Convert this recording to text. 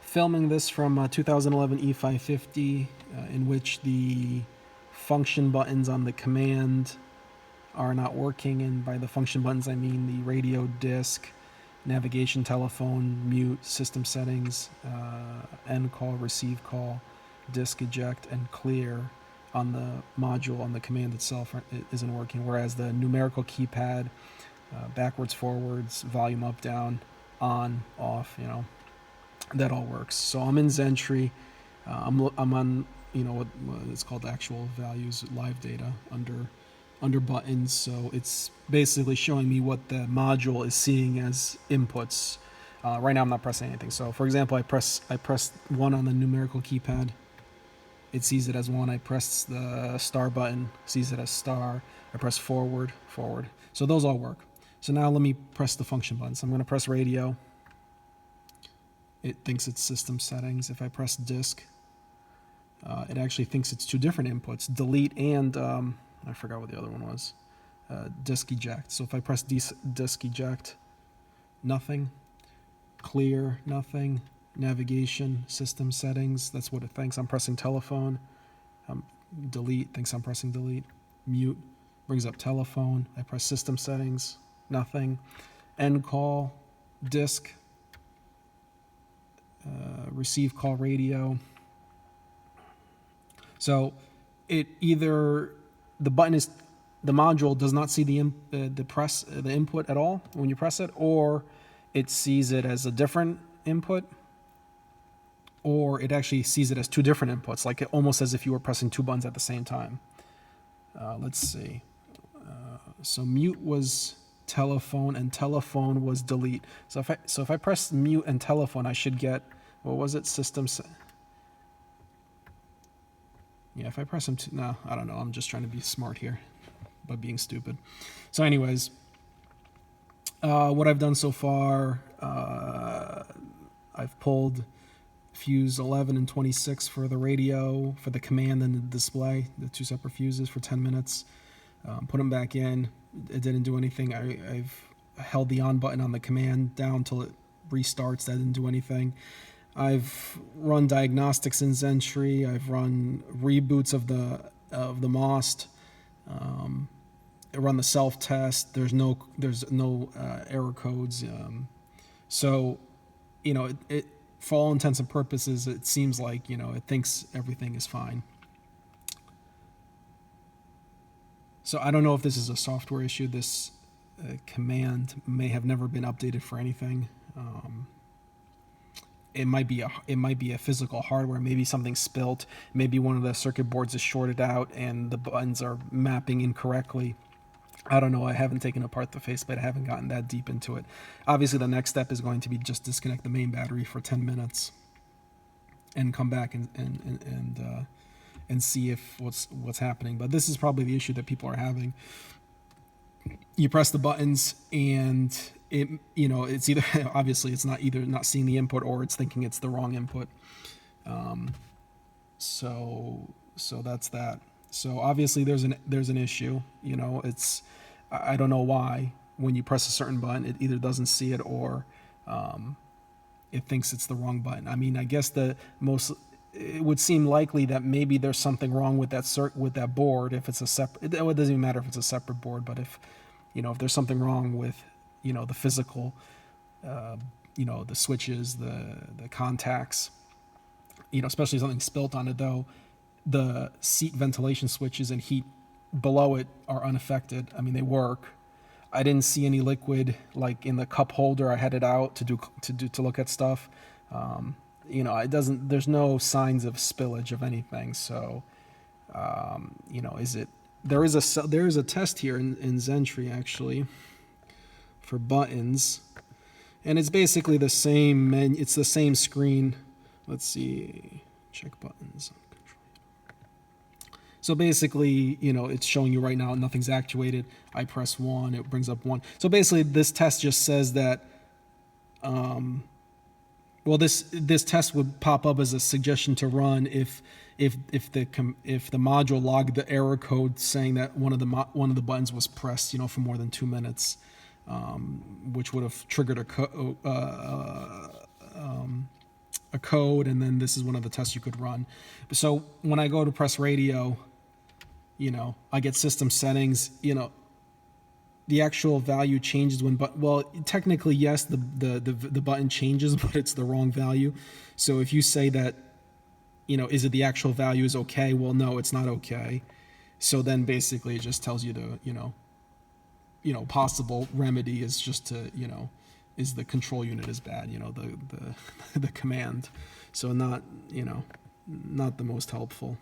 filming this from 2011 E550, in which the function buttons on the command are not working, and by the function buttons I mean the radio, disk, navigation, telephone, mute, system settings, end call, receive call, disk eject, and clear on the module, on the command itself, isn't working, whereas the numerical keypad, backwards, forwards, volume up, down, on, off, that all works. So I'm in Zentree. I'm on, what it's called actual values, live data under buttons. So it's basically showing me what the module is seeing as inputs. Right now I'm not pressing anything. So for example, I press 1 on the numerical keypad. It sees it as 1. I press the star button, sees it as star. I press forward. So those all work. So now let me press the function buttons. I'm going to press radio. It thinks it's system settings. If I press disk, it actually thinks it's 2 different inputs, delete and, I forgot what the other one was, disk eject. So if I press disk eject, nothing. Clear, nothing. Navigation, system settings, that's what it thinks. I'm pressing telephone. Delete, thinks I'm pressing delete. Mute, brings up telephone. I press system settings, nothing. End call, disk, receive call, radio. So it either, the module does not see the input at all when you press it, or it sees it as a different input, or it actually sees it as 2 different inputs, like almost as if you were pressing 2 buttons at the same time. Let's see. So mute was telephone and telephone was delete. So if I press mute and telephone, I should get, what was it? Yeah, if I press them, no, I don't know. I'm just trying to be smart here by being stupid. So anyways, what I've done so far, I've pulled fuse 11 and 26 for the radio, for the command and the display, the 2 separate fuses for 10 minutes. Put them back in. It didn't do anything. I've held the on button on the command down till it restarts. That didn't do anything. I've run diagnostics in Zentree. I've run reboots of the MOST. I run the self-test. There's no error codes. So, it for all intents and purposes, it seems like, it thinks everything is fine. So I don't know if this is a software issue. This command may have never been updated for anything. It might be a physical hardware. Maybe something spilt. Maybe one of the circuit boards is shorted out and the buttons are mapping incorrectly. I don't know. I haven't taken apart the faceplate. I haven't gotten that deep into it. Obviously, the next step is going to be just disconnect the main battery for 10 minutes and come back and see if what's happening. But this is probably the issue that people are having. You press the buttons and it's either obviously it's not seeing the input, or it's thinking it's the wrong input. So that's that. So obviously there's an issue. It's, I don't know why when you press a certain button it either doesn't see it or it thinks it's the wrong button. I mean, I guess it would seem likely that maybe there's something wrong with that board. If it's a separate, it doesn't even matter if it's a separate board, but if there's something wrong with the physical, the switches, the contacts, especially something spilt on it, though the seat ventilation switches and heat below it are unaffected. I mean, they work. I didn't see any liquid like in the cup holder. I had it out to look at stuff. It doesn't. There's no signs of spillage of anything. So, there is a test here in Zentree actually for buttons, and it's basically the same menu. It's the same screen. Let's see. Check buttons. So basically, it's showing you right now nothing's actuated. I press 1, it brings up 1. So basically, this test just says that, this test would pop up as a suggestion to run if the module logged the error code saying that one of the buttons was pressed, for more than 2 minutes, which would have triggered a code, and then this is one of the tests you could run. So when I go to press radio, I get system settings, the actual value changes when, well, technically, yes, the button changes, but it's the wrong value. So if you say that, is it the actual value is okay? Well, no, it's not okay. So then basically it just tells you to, possible remedy is just to, is the control unit is bad, the command. So not, not the most helpful.